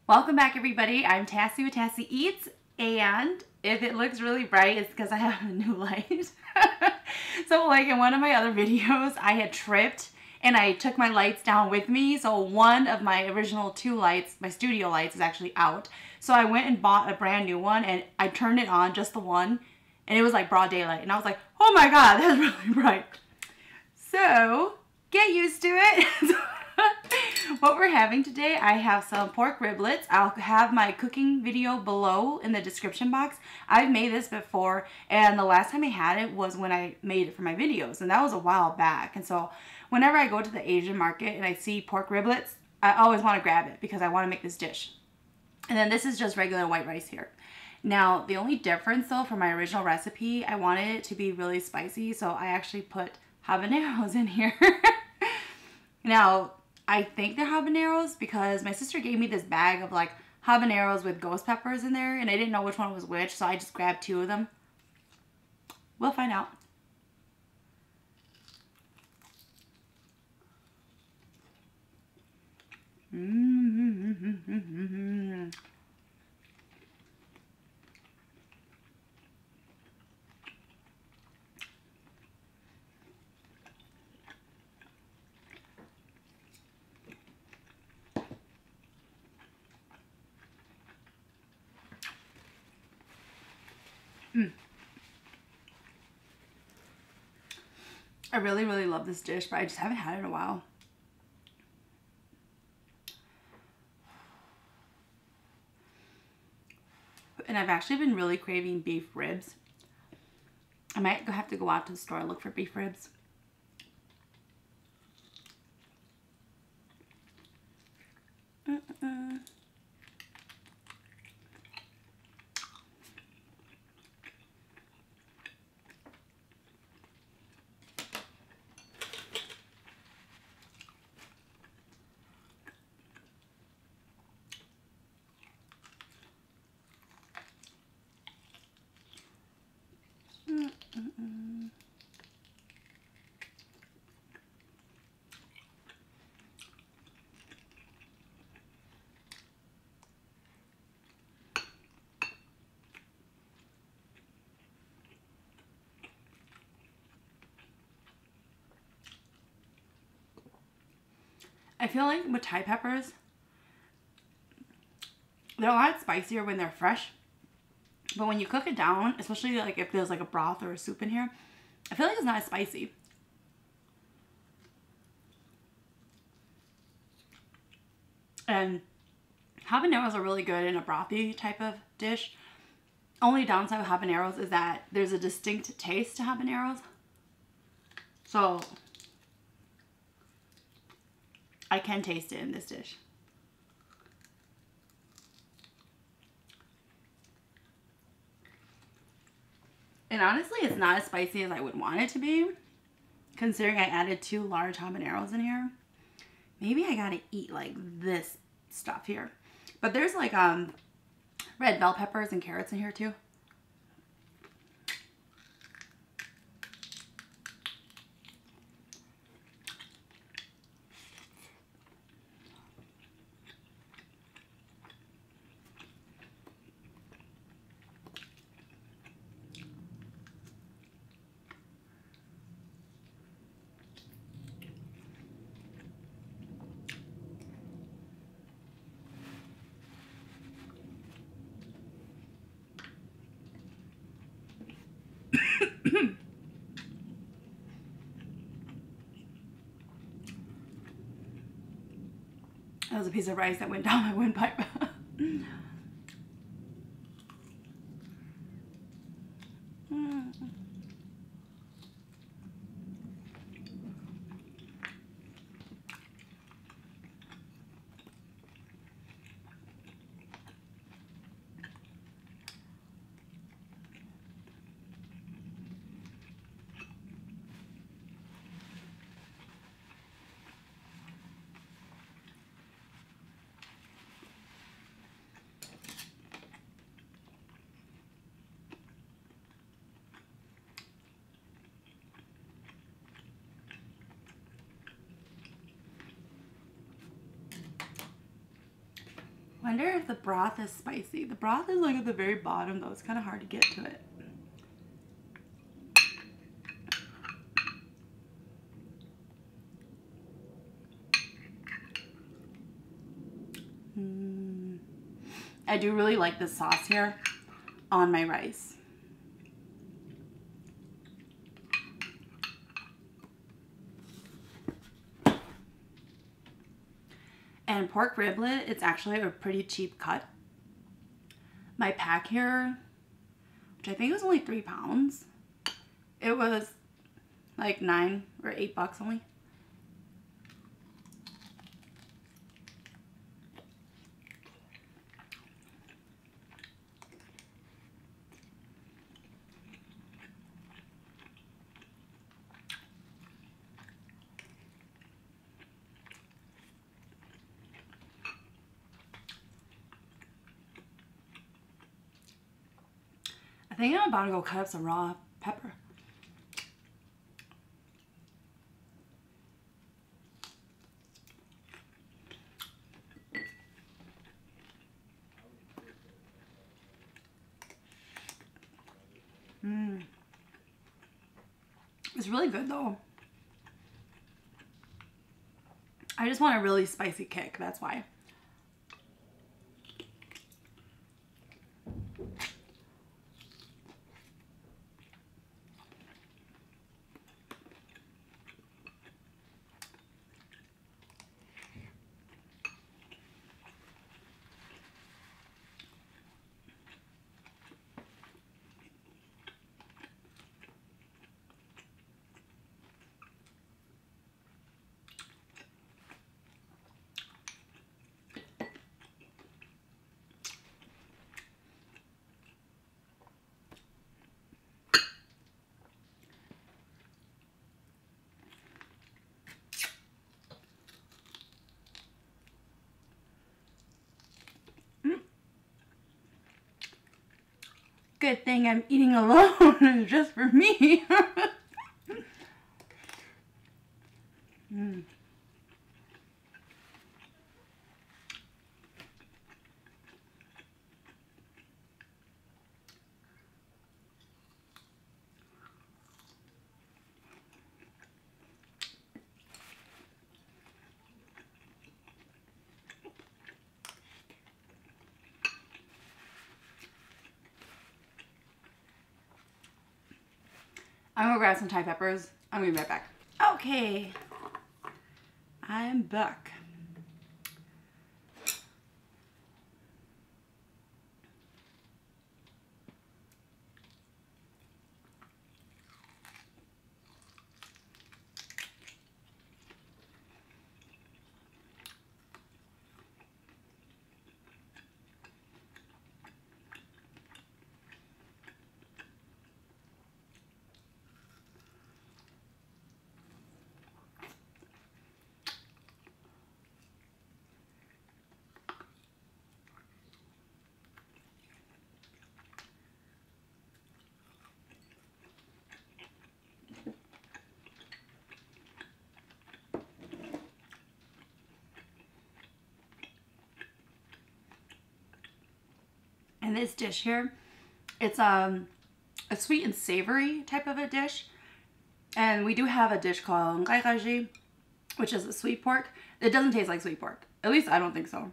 Welcome back, everybody. I'm Tassie with Tassie Eats, and if it looks really bright, it's because I have a new light. So like in one of my other videos, I had tripped and I took my lights down with me. So one of my original two lights, my studio lights, is actually out. So I went and bought a brand new one and I turned it on, just the one, and it was like broad daylight. And I was like, oh my God, that's really bright. So get used to it. What we're having today, I have some pork riblets. I'll have my cooking video below in the description box. I've made this before, and the last time I had it was when I made it for my videos, and that was a while back. And so whenever I go to the Asian market and I see pork riblets, I always want to grab it because I want to make this dish. And then this is just regular white rice here. Now, the only difference though from my original recipe, I wanted it to be really spicy, so I actually put habaneros in here. Now, I think they're habaneros because my sister gave me this bag of like habaneros with ghost peppers in there, and I didn't know which one was which, so I just grabbed two of them. We'll find out. I really, really love this dish, but I just haven't had it in a while. And I've actually been really craving beef ribs. I might have to go out to the store and look for beef ribs. I feel like with Thai peppers, they're a lot spicier when they're fresh. But when you cook it down, especially like if there's like a broth or a soup in here, I feel like it's not as spicy. And habaneros are really good in a brothy type of dish. Only downside with habaneros is that there's a distinct taste to habaneros. So I can taste it in this dish. And honestly, it's not as spicy as I would want it to be, considering I added 2 large habaneros in here. Maybe I gotta eat like this stuff here. But there's like red bell peppers and carrots in here too. That was a piece of rice that went down my windpipe. Wonder if the broth is spicy. The broth is like at the very bottom though. It's kind of hard to get to it. I do really like this sauce here on my rice. And pork riblet, it's actually a pretty cheap cut. My pack here, which I think was only 3 pounds, it was like $9 or $8 only. I think I'm about to go cut up some raw pepper. It's really good though. I just want a really spicy kick, that's why. Good thing I'm eating alone, just for me. I'm gonna grab some Thai peppers. I'm gonna be right back. Okay, I'm back. And this dish here, it's a sweet and savory type of a dish. And we do have a dish called ngai, which is a sweet pork. It doesn't taste like sweet pork. At least I don't think so.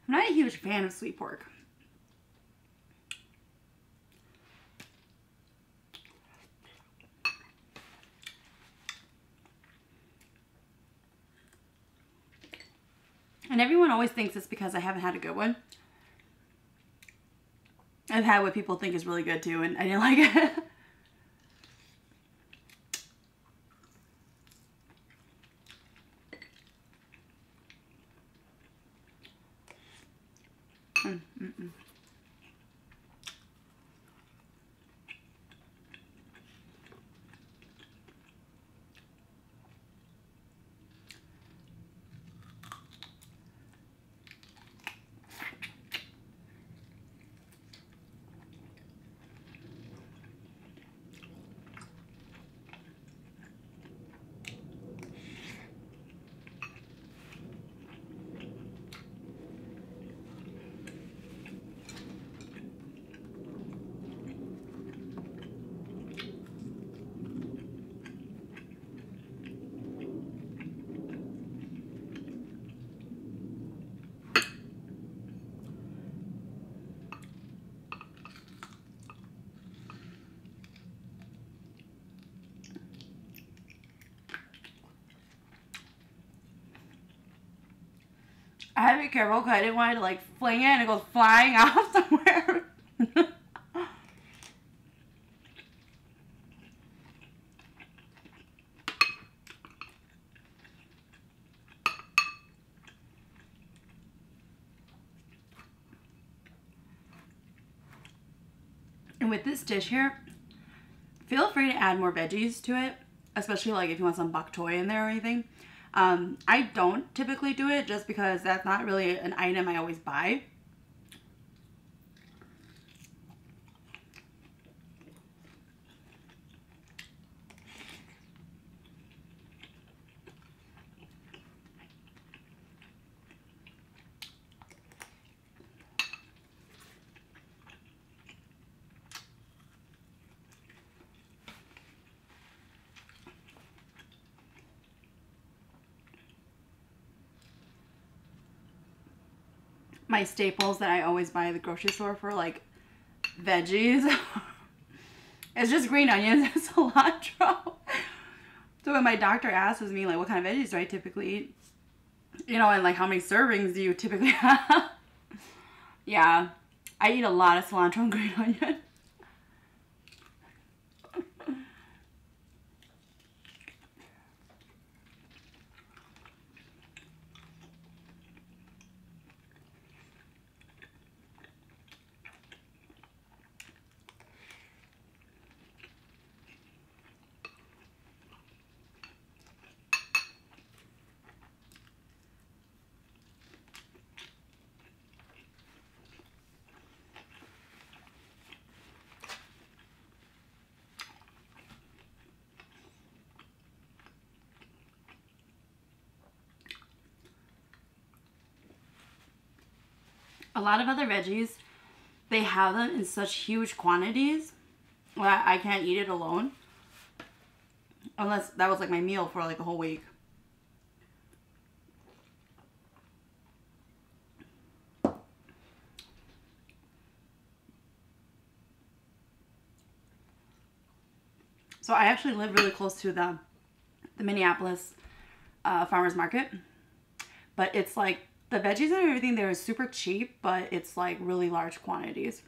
I'm not a huge fan of sweet pork. And everyone always thinks it's because I haven't had a good one. I've had what people think is really good too, and I didn't like it. I had to be careful because I didn't want it to like fling it and it goes flying off somewhere. And with this dish here, feel free to add more veggies to it, especially like if you want some bok choy in there or anything. I don't typically do it just because that's not really an item I always buy. My staples that I always buy at the grocery store for like veggies it's just green onions and cilantro. So when my doctor asks me like what kind of veggies do I typically eat, you know, and like how many servings do you typically have, yeah, I eat a lot of cilantro and green onion. A lot of other veggies, they have them in such huge quantities that I can't eat it alone. Unless that was like my meal for like a whole week. So I actually live really close to the Minneapolis farmers market. But it's like the veggies and everything there is super cheap, but it's like really large quantities.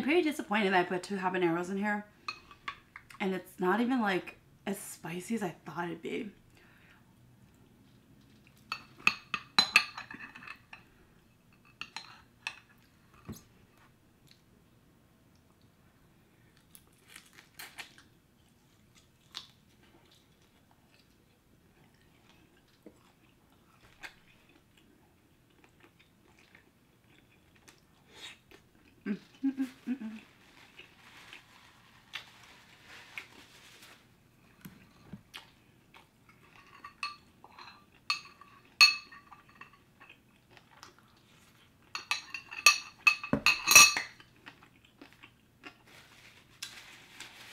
pretty disappointed that I put 2 habaneros in here. And it's not even like as spicy as I thought it'd be.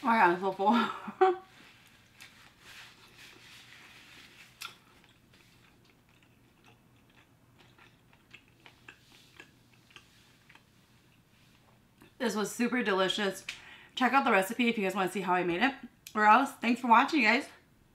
Oh my god, I'm so full. This was super delicious. Check out the recipe if you guys want to see how I made it. Or else, thanks for watching, guys.